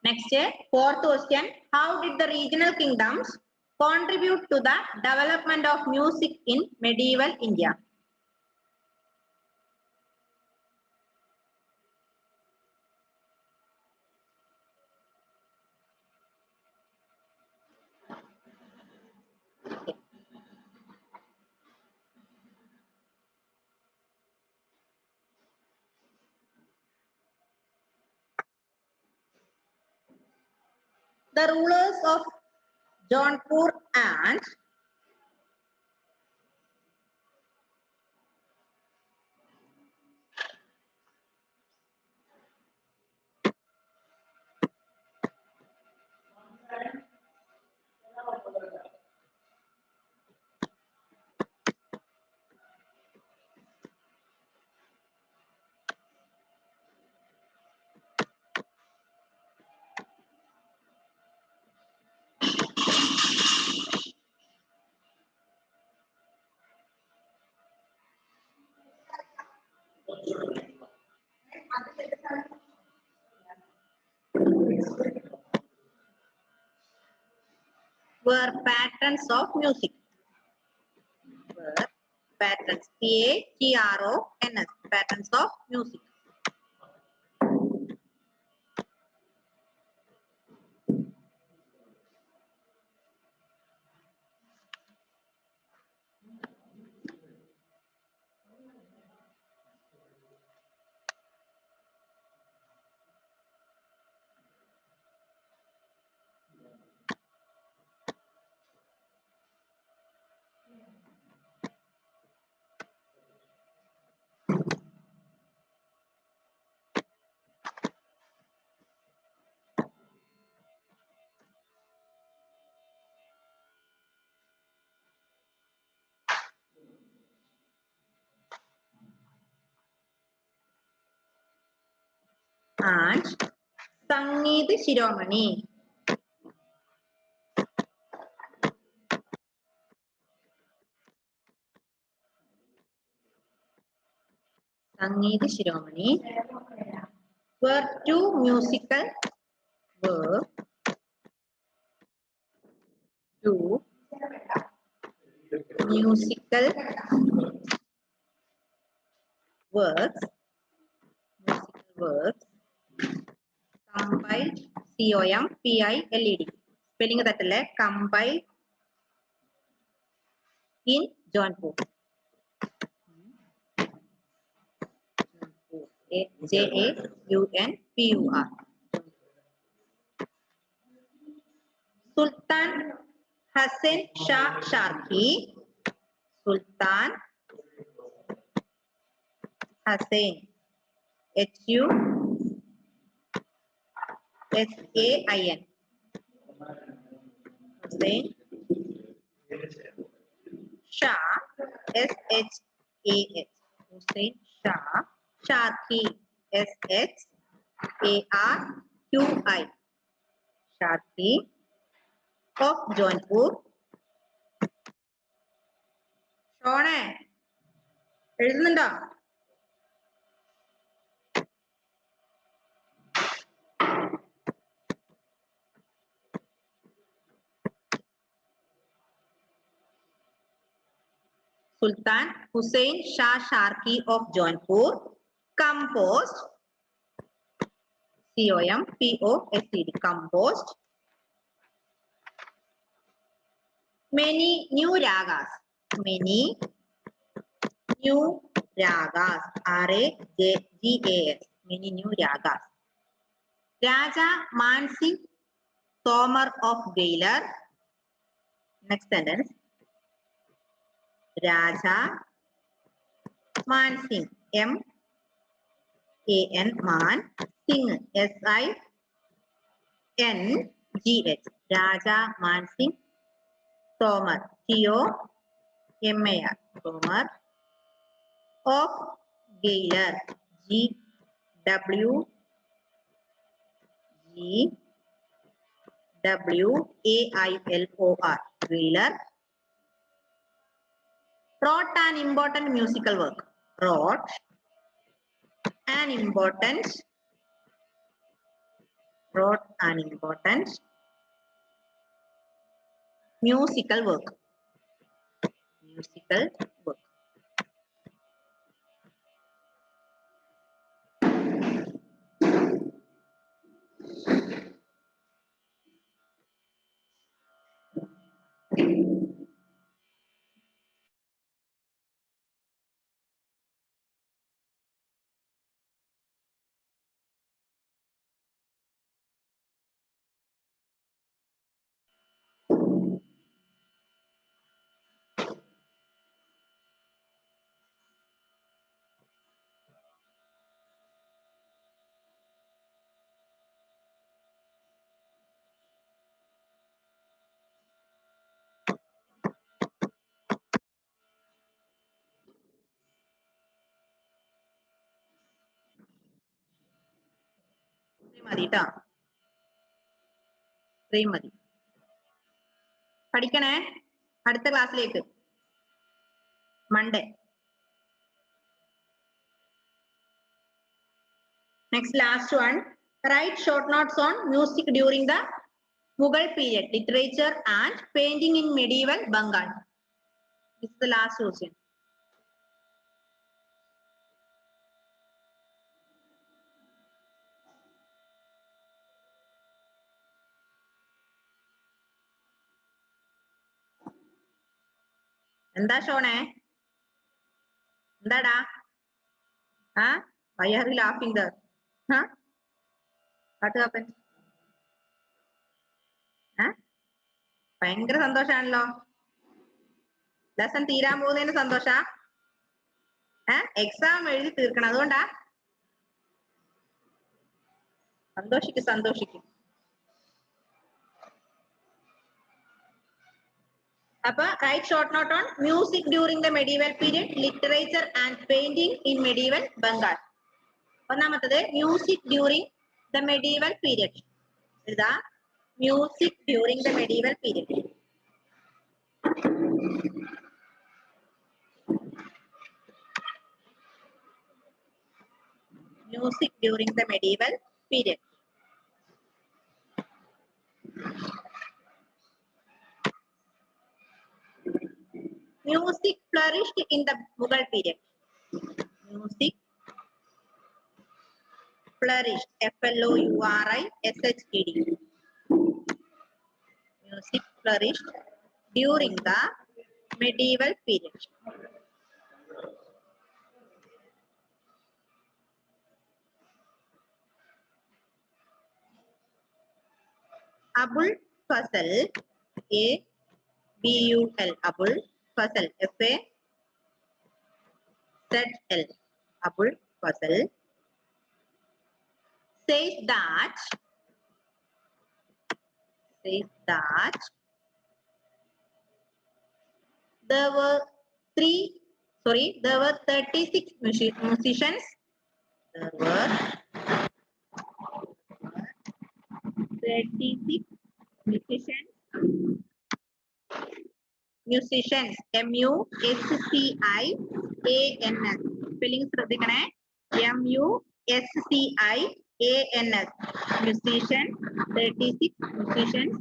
Next, fourth question. How did the regional kingdoms contribute to the development of music in medieval India? The rulers of Jaunpur and were patrons of music. Were patrons. P-A-T-R-O-N-S. Patrons of music. And Sangeet Shiromani. Sangeet Shiromani were two musical works compiled compiled spelling that compiled in Jaunpur. Jaunpur. Sultan Hassan Shah Sharki. Sultan Hassan H-U-S-A-I-N. Hussain Shah S-H-A-H. Hussain Shah Sharki S-H-A-R-Q-I. Sharki of Jaunpur. ഷോണേ എഴുതുന്നുണ്ടോ? Sultan Hussain Shah Sharki of Jaunpur composed C-O-M-P-O-S-E-D composed many new ragas. Many new ragas. R-A-G-A-S. Many new ragas. Raja Mansingh Tomar of Gaylor. Next sentence. Raja Mansingh M-A-N Man Singh S-I-N-G-H. Raja Mansingh Tomar T-O-M-A-R. Tomar of Gaylor G-W-A-I-L-O-R. Gaylor wrote an important musical work. Wrote an important wrote an important musical work. Musical work. മതി ട്ടോ. ഇത്രയും മതി. പഠിക്കണേ അടുത്ത ക്ലാസ്സിലേക്ക്. Monday. Next, last one. Write short notes on music during the Mughal period, literature and painting in medieval Bengal. This is the last question. എന്താ ഷോണേ? എന്താടാ? Why are you laughing there? What happened? ഭയങ്കര സന്തോഷാണല്ലോ. Lesson തീരാൻ പോകുന്നതിന് സന്തോഷ? Exam എഴുതി തീർക്കണം, അതുകൊണ്ടാ? സന്തോഷിക്കും സന്തോഷിക്കും. അപ്പൊ write short note on music during the medieval period, literature and painting in medieval Bengal. ഒന്നാമത്തത് music during the medieval period. എഴുതാ music during the medieval period. Music during the medieval period. Music flourished in the Mughal period. Music flourished. Flourished. Music flourished during the medieval period. Abul Fazl, A-B-U-L, Abul Fazl, F-A-Z-L, Abul Fazl says that there were 36 musicians. There were 36 musicians. M-U-S-C-I-A-N-S. Spelling ശ്രദ്ധിക്കണേ. M-U-S-C-I-A-N-S. Musician. 36 musicians.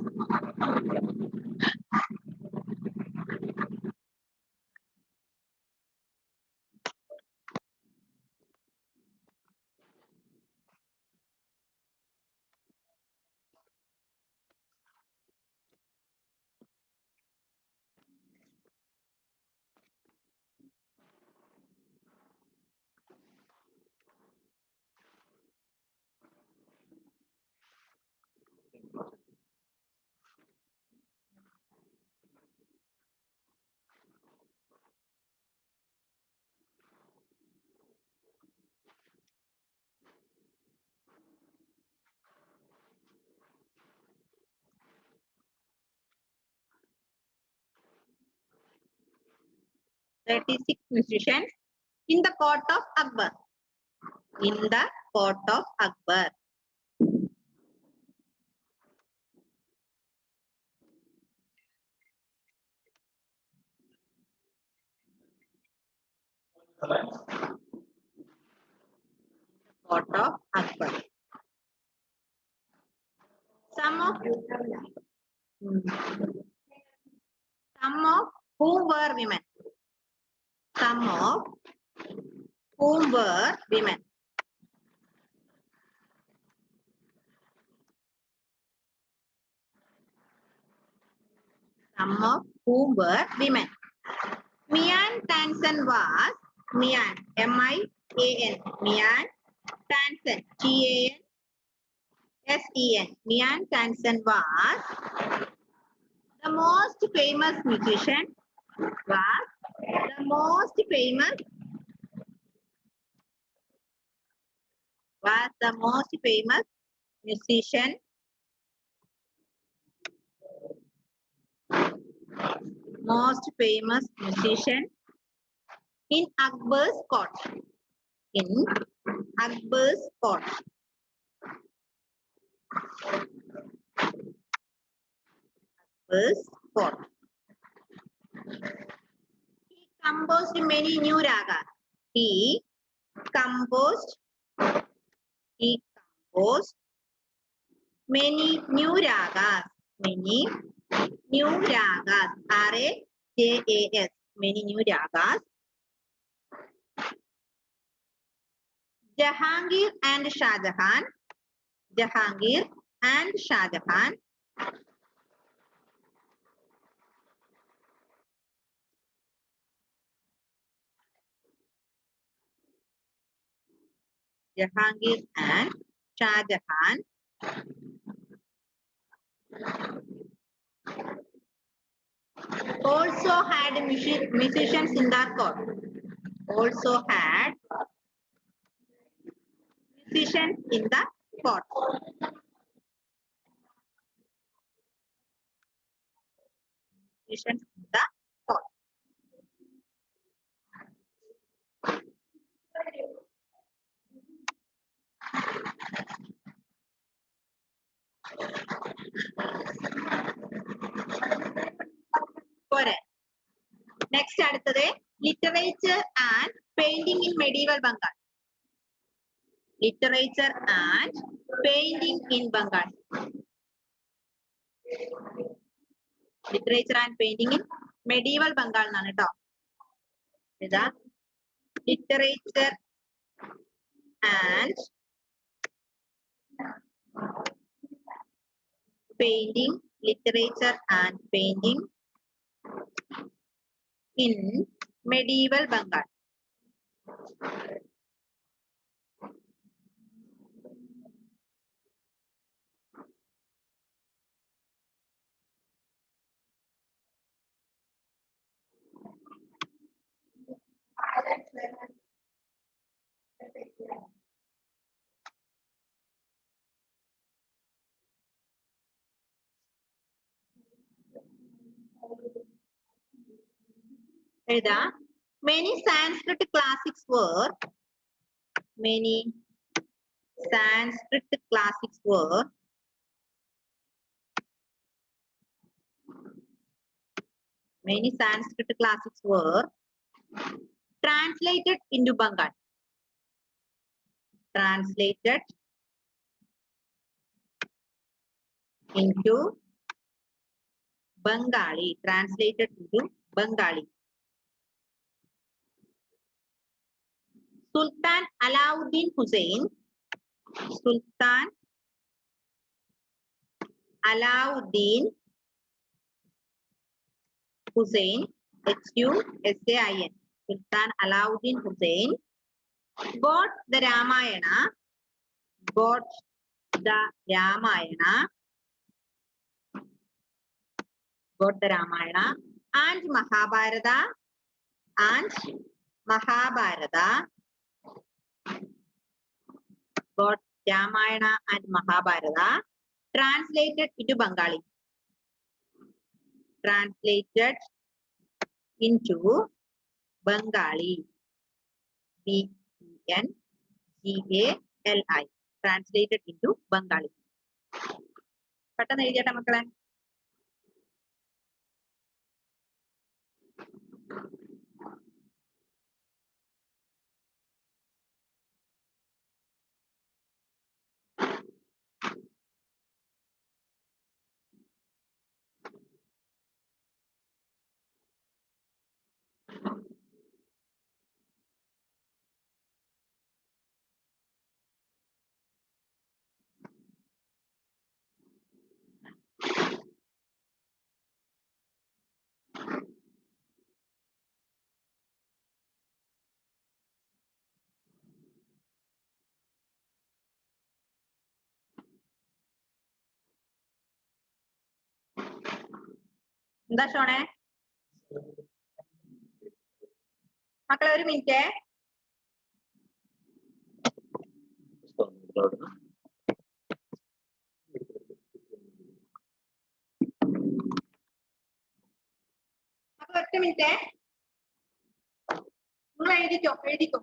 Musicians in the court of Akbar. In the court of Akbar. Court of Akbar. Some of whom were women. Some of whom were women. Some of whom were women. Mian Tansen was Mian, M-I-A-N, Mian Tansen, T-A-N-S-E-N. Mian Tansen was the most famous musician. Was the most famous. Was the most famous musician. Most famous musician in Akbar's court. In Akbar's court. Akbar's court. He composed many new ragas. He composed many new ragas. Many new ragas. R-A-J-A-S. Many new ragas. Jahangir and Shah Jahan. Jahangir and Shah Jahan. Jahangir and Shah Jahan also had musicians in their court. Also had musicians in the court. Musicians in the court. Next അടുത്തത് literature and painting in medieval Bengal. Literature and painting in Bengal. Literature and painting in medieval Bengal എന്നാണ് കേട്ടോ. ഇതാ literature and painting. Literature and painting in medieval Bengal. Many Sanskrit classics were many Sanskrit classics were translated into Bengal. Translated into Bengali. Translated into Bengali. Sultan Alauddin Hussain. Sultan Alauddin Hussain. H-U-S-A-I-N. Sultan Alauddin Hussain got the Ramayana. Got the Ramayana. Got the Ramayana and Mahabharata. And Mahabharata. Got Ramayana and Mahabharata translated into Bengali. Translated into Bengali. B-E-N-G-A-L-I. Translated into Bengali. പെട്ടെന്ന് എഴുതിയാട്ടെ മക്കളെ. എന്താ ഷോണേ? മക്കളെ ഒരു minute. മക്കളെ ഒറ്റ minute. നിങ്ങൾ എഴുതിക്കോ എഴുതിക്കോ.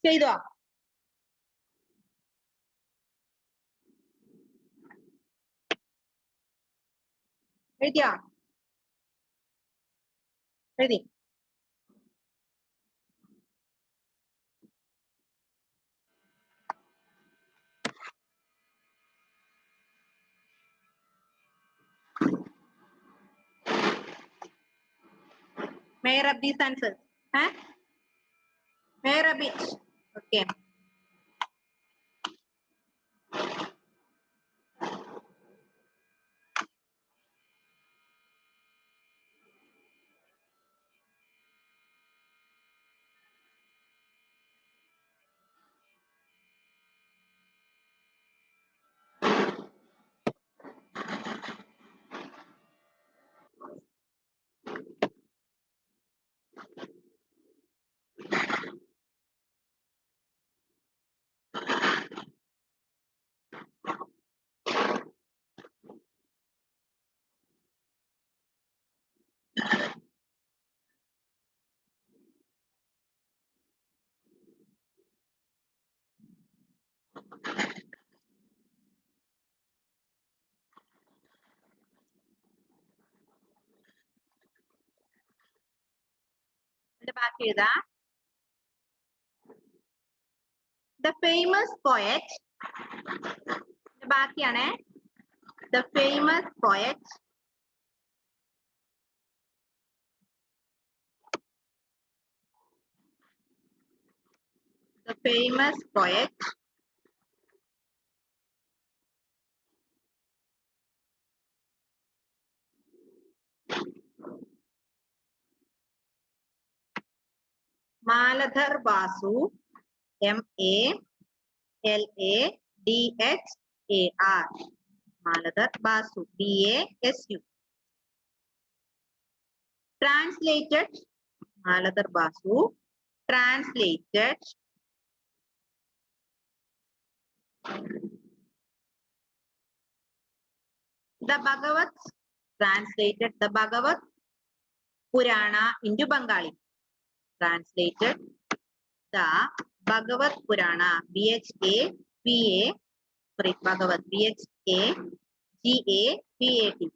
ചെയ്തോ? എഴുതിയോ? എഴുതി. May I rub these answers? Huh? May I rub it? Okay. ബാക്കി എഴുതാ. The famous poet. ബാക്കിയാണേ. The famous poet. The famous poet. Maladhar Basu. M-A-L-A-D-H-A-R. Maladhar Basu. B-A-S-U. Translated. Maladhar Basu. Translated. The Bhagavad. Translated the Bhagavad Purana into Bengali. Translated the Bhagavad Purana. B-H-A-P-A. Sorry, Bhagavad. B-H-A-G-A-P-A-T.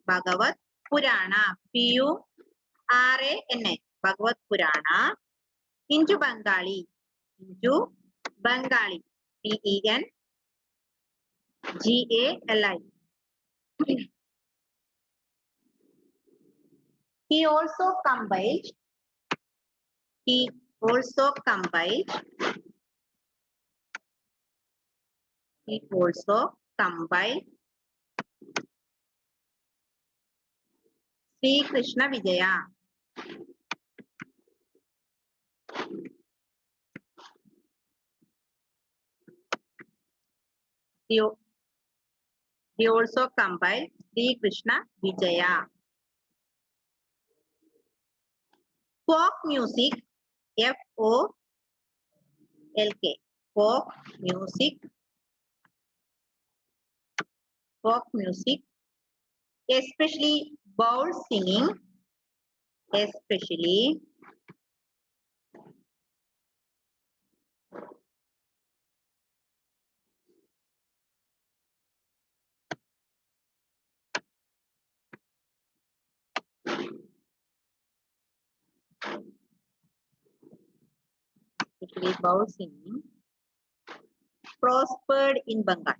Bhagavad Purana. P-U-R-A-N-A. Bhagavad Purana into Bengali. Into Bengali. P-E-N-G-A-L-I. He also compiled. He also compiled. He also compiled Sri Krishna Vijaya. He also compiled Sri Krishna Vijaya. Folk music. F-O-L-K. Folk music. Folk music. Especially bowl singing. Especially especially Bao Singh, prospered in Bengal.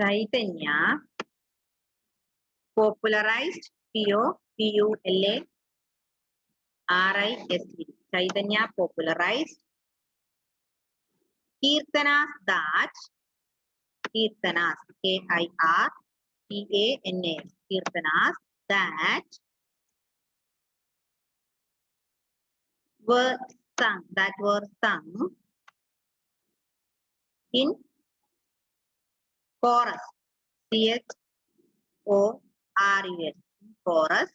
Chaitanya popularized P-O-P-U-L-A R-I-S-E. Chaitanya popularized Kirtanas that Kirtanas K-I-R-T-A-N-A-S Kirtanas that were sung in chorus C-H-O-R-U-S chorus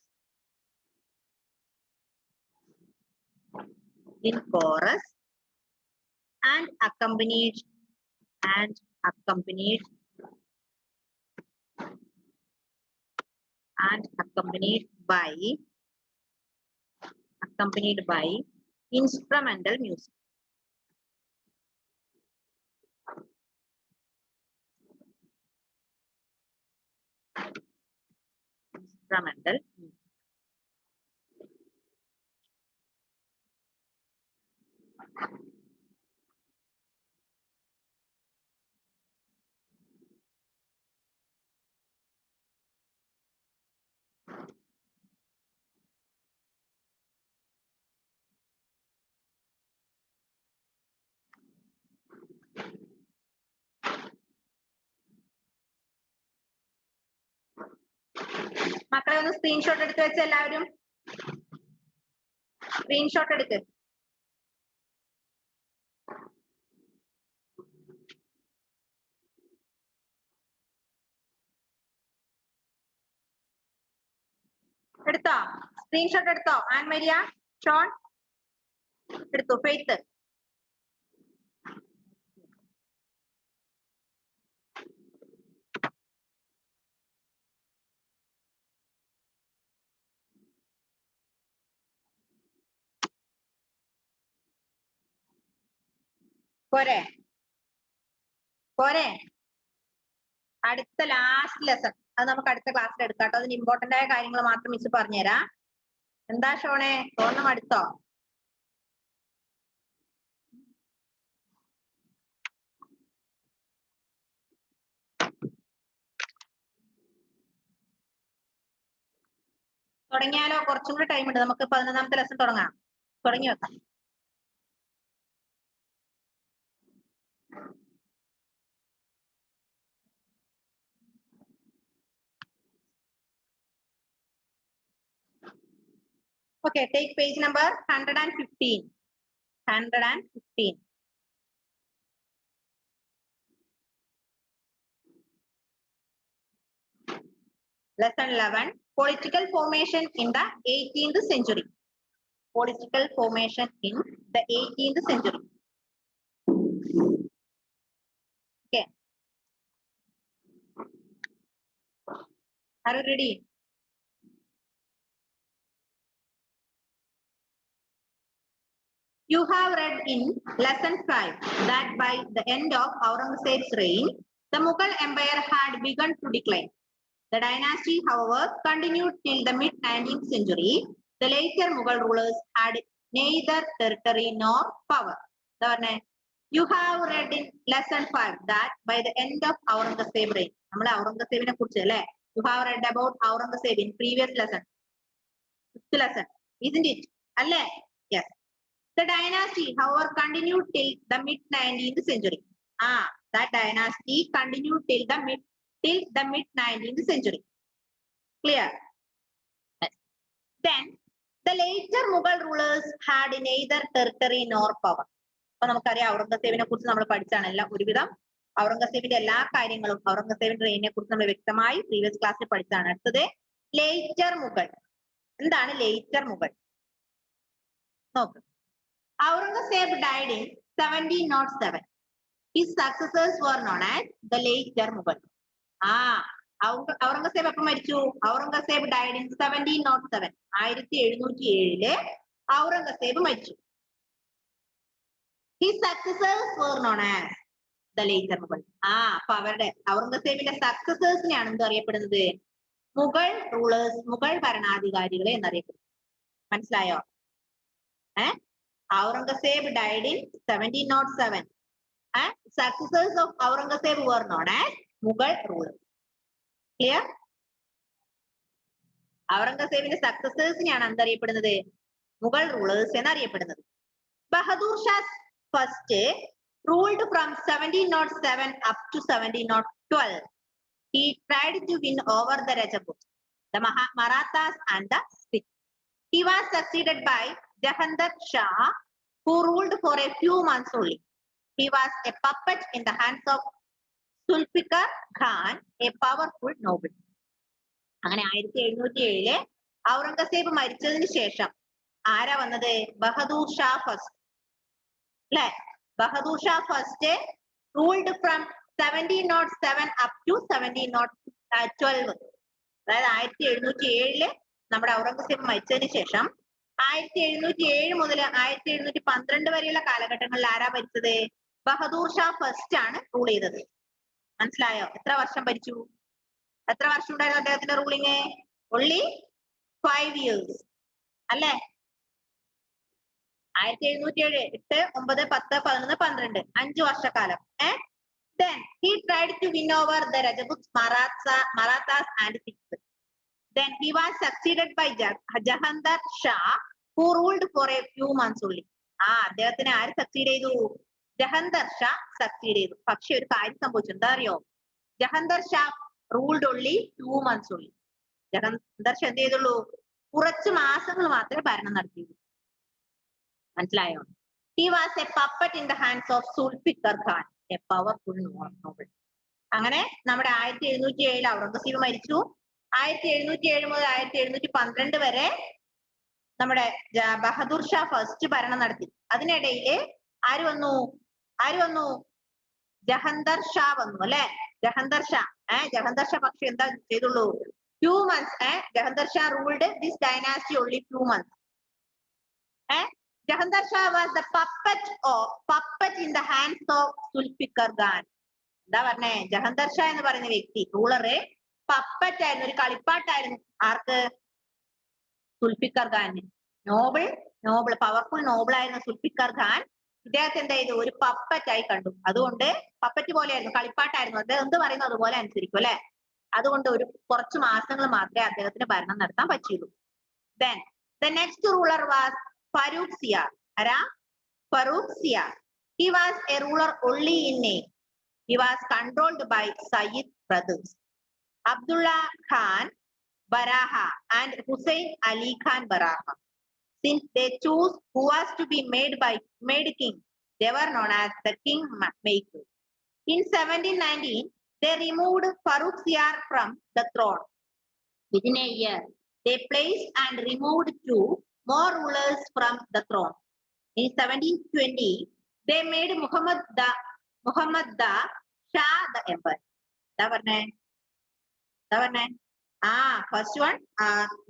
and accompanied by instrumental music. Instrumental music. മക്കളെ ഒന്ന് screenshot എടുത്ത് വെച്ച എല്ലാവരും screenshot എടുക്ക്. എടുത്തോ? Screenshot എടുത്തോ? An Maria, Sean എടുത്തു, faith പോരെ? പോരെ? അടുത്ത ലാസ്റ്റ് ലെസൺ അത് നമുക്ക് അടുത്ത ക്ലാസ്സിൽ എടുക്കാം കേട്ടോ. അതിന് ഇമ്പോർട്ടന്റ് ആയ കാര്യങ്ങൾ മാത്രം മിസ് പറഞ്ഞുതരാം. എന്താ ഷോണെ, ഓണം അടുത്തോ? തുടങ്ങിയാലോ? കുറച്ചും കൂടി ടൈം ഉണ്ട്, നമുക്ക് 11ാമത്തെ ലെസൺ തുടങ്ങാം. തുടങ്ങി വെക്കാം. Okay, take page number 115. 115. Lesson 11. Political formation in the 18th century. Political formation in the 18th century. Okay. Are you ready? You have read in lesson 5 that by the end of Aurangzeb's reign, the Mughal Empire had begun to decline. The dynasty, however, continued till the mid-19th century. The later Mughal rulers had neither territory nor power. You have read in lesson 5 that by the end of Aurangzeb's reign, you have read about Aurangzeb in previous lesson. 5th lesson, isn't it? Yes. The dynasty, however, continued till the mid-19th century. That dynasty continued till the mid-19th century. Clear? Yes. Then, the later Mughal rulers had neither territory nor power. അപ്പോൾ നമുക്കറിയാം ഔറംഗസേബിനെ കുറിച്ച് നമ്മൾ പഠിച്ചാണല്ലോ ഒരുവിധം. ഔറംഗസേബിന്റെ എല്ലാ കാര്യങ്ങളും ഔറംഗസേബിന്റെ റെയിനെ കുറിച്ച് നമ്മൾ വ്യക്തമായി പ്രീവിയസ് ക്ലാസ്സിൽ പഠിച്ചാണ്. അടുത്തത് ലേറ്റർ മുഗൾ. എന്താണ് ലേറ്റർ മുഗൾ? നോക്ക്. Aurangzeb died in 1707. His successors were known as the later Mughal. Aurangzeb എപ്പം മരിച്ചു? Aurangzeb died in 1707. 1707 ഔറംഗസേബ് മരിച്ചു. His successors were known as the later Mughal. അപ്പൊ അവരുടെ ഔറംഗസേബിന്റെ സക്സസേഴ്സിനെയാണ് എന്ത് അറിയപ്പെടുന്നത്? മുഗൾ റൂളേഴ്സ്, മുഗൾ ഭരണാധികാരികളെ എന്നറിയപ്പെടുന്നു. മനസ്സിലായോ? Aurangzeb died in 1707. Successors of Aurangzeb were known as Mughal rulers. Clear? ഔറംഗസേബിന്റെ സക്സസേഴ്സിനെയാണ് എന്തറിയപ്പെടുന്നത്? മുഗൾ റൂളേഴ്സ് എന്നറിയപ്പെടുന്നത്. Bahadur Shah first ruled from 1707 up to 1712. He tried to win over the Rajputs, the Marathas and the Sikhs. He was succeeded by Jahandar Shah, who ruled for a few months only. He was a puppet in the hands of Zulfikar Khan, a powerful noble. അങ്ങനെ 1707 ഔറംഗസേബ് മരിച്ചതിന് ശേഷം ആരാ വന്നത്? Bahadur Shah first. അല്ലെ? Bahadur Shah first ruled from 1707 up to 1712. അതായത് 1707 നമ്മുടെ ഔറംഗസേബ് മരിച്ചതിന് ശേഷം 1707 മുതൽ 1712 വരെയുള്ള കാലഘട്ടങ്ങളിൽ ആരാ ഭരിച്ചത്? ബഹദൂർ ഷാ ഫസ്റ്റ് ആണ് റൂൾ ചെയ്തത്. മനസ്സിലായോ? എത്ര വർഷം ഭരിച്ചു? എത്ര വർഷം ഉണ്ടായിരുന്നു അദ്ദേഹത്തിന്റെ റൂളിങ്? only 5 years. അല്ലേ? 1707 8 9 10 11 12 5 വർഷക്കാലം. Then he tried to win over the Rajputs, Marathas and Sikhs. Then he was succeeded by Jahandar Shah, who ruled for a few months only. അദ്ദേഹത്തിന് ആര് സക്സീഡ് ചെയ്തു? ജഹന്തർ ഷാ സക്സീഡ് ചെയ്തു. പക്ഷെ ഒരു കാര്യം സംഭവിച്ചു. എന്താ അറിയോ? Jahandar Shah ruled only 2 months only. Jahandar Shah എന്ത് ചെയ്തുള്ളൂ? കുറച്ച് മാസങ്ങൾ മാത്രമേ ഭരണം നടത്തിയുള്ളൂ. മനസ്സിലായോ? He was a puppet in the hands of Zulfikar Khan, a powerful noble. അങ്ങനെ നമ്മുടെ 1707 ഔറംഗസേബ് മരിച്ചു. 1707 മുതൽ 1712 വരെ നമ്മുടെ ബഹദൂർ ഷാ ഫസ്റ്റ് ഭരണം നടത്തി. അതിനിടയില് ആര് വന്നു? ജഹന്തർ ഷാ വന്നു. അല്ലെ? ജഹന്തർ ഷാ പക്ഷെ എന്താ ചെയ്തുള്ളൂ? 2 months. Jahandar Shah ruled this dynasty only 2 months. Jahandar Shah was the puppet in the hands of Zulfikar Khan. എന്താ പറഞ്ഞേ? ജഹന്തർ ഷാ എന്ന് പറയുന്ന വ്യക്തി റൂളറ് പപ്പറ്റ് ആയിരുന്നു, ഒരു കളിപ്പാട്ടായിരുന്നു. ആർക്ക്? സുൽഫിക്കർ ഖാൻ. നോബിൾ പവർഫുൾ നോബിൾ ആയിരുന്ന സുൽഫിക്കർ ഖാൻ ഇദ്ദേഹത്തെ എന്താ ചെയ്തു? ഒരു പപ്പറ്റ് ആയി കണ്ടു. അതുകൊണ്ട് പപ്പറ്റ് പോലെയായിരുന്നു, കളിപ്പാട്ടായിരുന്നു. അദ്ദേഹം എന്ത് പറയുന്നു അതുപോലെ അനുസരിക്കും. അല്ലെ? അതുകൊണ്ട് കുറച്ച് മാസങ്ങൾ മാത്രമേ അദ്ദേഹത്തിന് ഭരണം നടത്താൻ പറ്റിയുള്ളൂ. Then the next ruler was Farooq Siyar. Farooq Siyar. He was a ruler only in name. He was controlled by Sayyid brothers, Abdullah Khan Baraha and Hussein Ali Khan Baraha. Since they chose who was to be made king, they were known as the king maker. In 1719, they removed Farooq Siyar from the throne. Within a year, they placed and removed 2 more rulers from the throne. In 1720, they made Muhammad Da Shah the emperor. എന്താ പറഞ്ഞേ? First one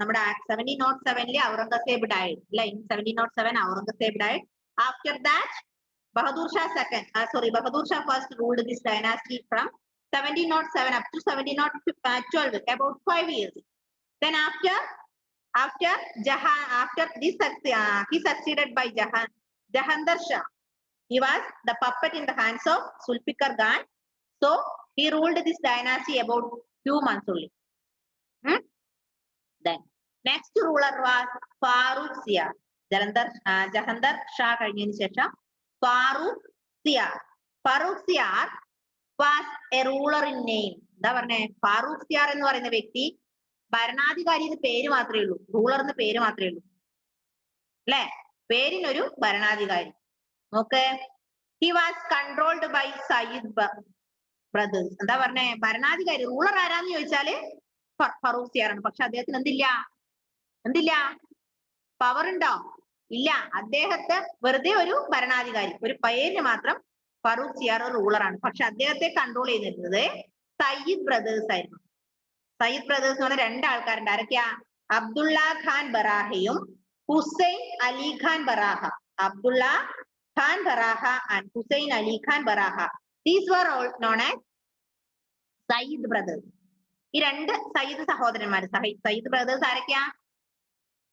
നമ്മുടെ 1707 Aurangzeb died. അല്ലെ? in 1707 Aurangzeb died. After that, Bahadur Shah first ruled this dynasty from 1707 up to 1712, about 5 years. Then after this, he succeeded by Jahandar Shah. He was the puppet in the hands of Zulfikar Khan. So he ruled this dynasty about 2 months only. Then next ruler was Farooq Siyar. Jahandar Shah കഴിഞ്ഞതിന് ശേഷം Farooq Siyar was a ruler in name. എന്താ പറഞ്ഞേ? Farooq Siyar എന്ന് പറയുന്ന വ്യക്തി ഭരണാധികാരി എന്ന് പേര് മാത്രമേ ഉള്ളൂ, റൂളർ എന്ന് പേര് മാത്രമേ ഉള്ളൂ. അല്ലെ? പേരിനൊരു ഭരണാധികാരി. നോക്ക്, he was controlled by Sayyid brothers. എന്താ പറഞ്ഞേ? ഭരണാധികാരി റൂളർ ആരാന്ന് ചോദിച്ചാല് ഫറൂഖ് സിയാർ ആണ്. പക്ഷെ അദ്ദേഹത്തിന് എന്തില്ല? പവർ ഉണ്ടോ? ഇല്ല. അദ്ദേഹത്തെ വെറുതെ ഒരു ഭരണാധികാരി, ഒരു പേരിന് മാത്രം ഫറൂഖ് സിയാർ റൂളറാണ്. പക്ഷെ അദ്ദേഹത്തെ കൺട്രോൾ ചെയ്തിരുന്നത് സയ്യിദ് ബ്രദേഴ്സ് ആയിരുന്നു. സയ്യിദ് ബ്രദേഴ്സ് എന്ന് പറഞ്ഞാൽ രണ്ടാൾക്കാരുണ്ട്. ആരൊക്കെയാ? അബ്ദുള്ള ഖാൻ ബറാഹയും Hussain Ali Khan Barha. Abdullah Khan Barha and Hussain Ali Khan Barha. These were all known as Sayyid brothers. ഈ രണ്ട് സയ്യിദ് സഹോദരന്മാർ. സയ്യിദ് ബ്രദേഴ്സ് ആരൊക്കെയാ?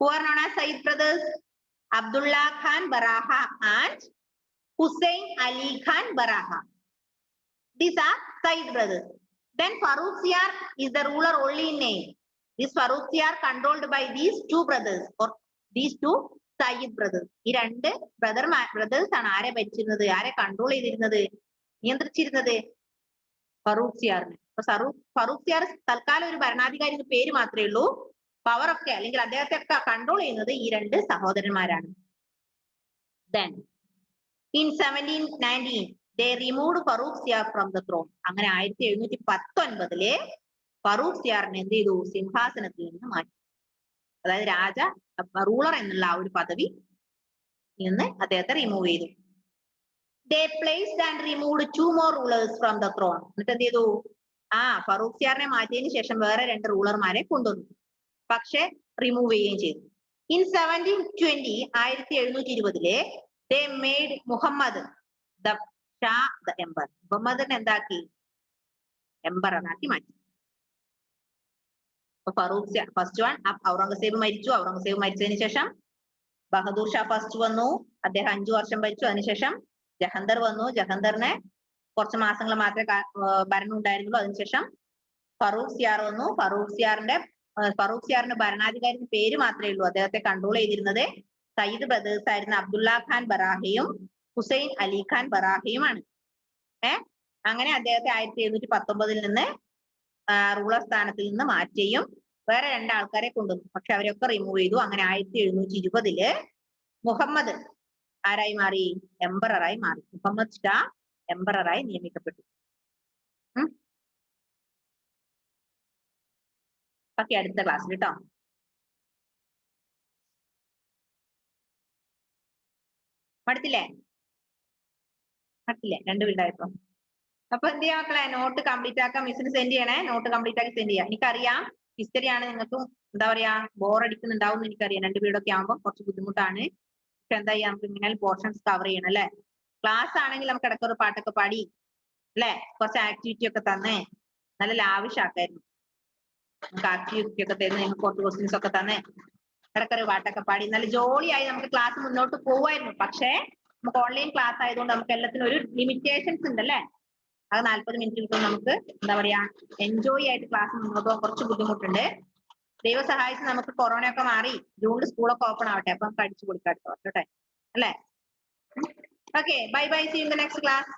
Who are known as Sayyid brothers? Abdullah Khan Barha and Hussain Ali Khan Barha. These are Sayyid brothers. Then Farrukhsiyar is the ruler only in name. This Farrukhsiyar controlled by these two brothers or these two Sayyid brothers. ഈ രണ്ട് brothers ആണ് ആരെ ഭരിച്ചിരുന്നത്, ആരെ control ചെയ്തിരുന്നത്, നിയന്ത്രിച്ചിരുന്നത്? ഫറൂഖ്സിയാറിന്. അപ്പൊ ഫറൂഖ്സിയാർ തൽക്കാലം ഒരു ഭരണാധികാരി പേര് മാത്രമേ ഉള്ളൂ. പവർ ഒക്കെ അല്ലെങ്കിൽ അദ്ദേഹത്തെ ഒക്കെ കൺട്രോൾ ചെയ്യുന്നത് ഈ രണ്ട് സഹോദരന്മാരാണ്. Then in 1719 they removed Farrukhsiyar from the throne. അങ്ങനെ 1719 ഫറൂഖ്സിയാറിനെ എന്ത് ചെയ്തു? സിംഹാസനത്തിൽ നിന്ന് മാറ്റി. അതായത് രാജ റൂളർ എന്നുള്ള ആ ഒരു പദവി നിന്ന് അദ്ദേഹത്തെ റിമൂവ് ചെയ്തു. They placed and removed two more rulers from the throne. എന്നിട്ട് എന്ത് ചെയ്തു? ഫറൂഖ്സിയാറിനെ മാറ്റിയതിനു ശേഷം വേറെ രണ്ട് റൂളർമാരെ കൊണ്ടുവന്നു. പക്ഷെ റിമൂവ് ചെയ്യുകയും ചെയ്തു. In 1720 1720 they made Muhammad the Shah the emperor. മുഹമ്മദിനെ എന്താക്കി? എംപററാക്കി മാറ്റി. ഫറൂഖ്സിയാർ ഫസ്റ്റ് വൺ. ഔറംഗസേബ് മരിച്ചു. ഔറംഗസേബ് മരിച്ചതിന് ശേഷം ബഹദൂർ ഷാ ഫസ്റ്റ് വന്നു. അദ്ദേഹം 5 വർഷം ഭരിച്ചു. അതിനുശേഷം ജഹന്തർ വന്നു. ജഹന്തറിന് കുറച്ച് മാസങ്ങൾ മാത്രമേ ഭരണം ഉണ്ടായിരുന്നുള്ളൂ. അതിനുശേഷം ഫറൂഖ്സിയാർ വന്നു. ഫറൂഖ്സിയാറിന്റെ ഭരണാധികാരി പേര് മാത്രമേ ഉള്ളൂ. അദ്ദേഹത്തെ കൺട്രോൾ ചെയ്തിരുന്നത് സയ്യിദ് ബ്രദേഴ്സ് ആയിരുന്ന അബ്ദുള്ള ഖാൻ ബറാഹയും ഹുസൈൻ അലി ഖാൻ ബറാഹയുമാണ്. അങ്ങനെ അദ്ദേഹത്തെ 1719 നിന്ന് റൂളർ സ്ഥാനത്തിൽ നിന്ന് മാറ്റുകയും വേറെ രണ്ടാൾക്കാരെ കൊണ്ടുവന്നു. പക്ഷെ അവരൊക്കെ റിമൂവ് ചെയ്തു. അങ്ങനെ 1720 മുഹമ്മദ് ആരായി മാറി? എംപററായി മാറി. മുഹമ്മദ് ഷാ എംപററായി നിയമിക്കപ്പെട്ടു. ഓക്കെ, അടുത്ത ക്ലാസ്സിൽ കേട്ടോ. പഠിത്തില്ലേ? 2 വീടായപ്പോ. അപ്പൊ എന്ത് ചെയ്യാ മക്കളെ? നോട്ട് കംപ്ലീറ്റ് ആക്കാൻ മിസ്സിന് സെൻഡ് ചെയ്യണേ. നോട്ട് കംപ്ലീറ്റ് ആക്കി സെൻഡ് ചെയ്യാം. എനിക്കറിയാം ഹിസ്റ്ററി ആണ് നിങ്ങൾക്കും എന്താ പറയാ ബോർ അടിക്കുന്നുണ്ടാവും എന്ന് എനിക്കറിയാം. 2 വീടൊക്കെ ആകുമ്പോൾ കുറച്ച് ബുദ്ധിമുട്ടാണ്. പക്ഷെ എന്താ ചെയ്യാം, നമുക്ക് ഇങ്ങനെ പോർഷൻസ് കവർ ചെയ്യണം അല്ലെ. ക്ലാസ് ആണെങ്കിൽ നമുക്ക് ഇടയ്ക്കൊരു പാട്ടൊക്കെ പാടി അല്ലെ, കുറച്ച് ആക്ടിവിറ്റി ഒക്കെ തന്നേ നല്ല ലാവിഷാക്കായിരുന്നു. നമുക്ക് ആക്ടിവിറ്റി ഒക്കെ തരുന്ന നിങ്ങൾക്ക് കുറച്ച് ക്വസ്റ്റ്യൻസ് ഒക്കെ തന്നേ ഇടയ്ക്കൊരു പാട്ടൊക്കെ പാടി നല്ല ജോളിയായി നമുക്ക് ക്ലാസ് മുന്നോട്ട് പോവായിരുന്നു. പക്ഷേ നമുക്ക് ഓൺലൈൻ ക്ലാസ് ആയതുകൊണ്ട് നമുക്ക് എല്ലാത്തിനും ഒരു ലിമിറ്റേഷൻസ് ഉണ്ട് അല്ലെ. അത് 40 മിനിറ്റ് കിട്ടും. നമുക്ക് എന്താ പറയാ എൻജോയ് ആയിട്ട് ക്ലാസ് മുന്നോട്ട് പോകാൻ കുറച്ച് ബുദ്ധിമുട്ടുണ്ട്. ദൈവം സഹായിച്ച് നമുക്ക് കൊറോണ ഒക്കെ മാറി ജൂണിൽ സ്കൂളൊക്കെ ഓപ്പൺ ആവട്ടെ. അപ്പൊ നമുക്ക് അടിച്ചു കൊടുക്കാം കേട്ടോ അല്ലേ. Okay, bye bye, see you in the next class.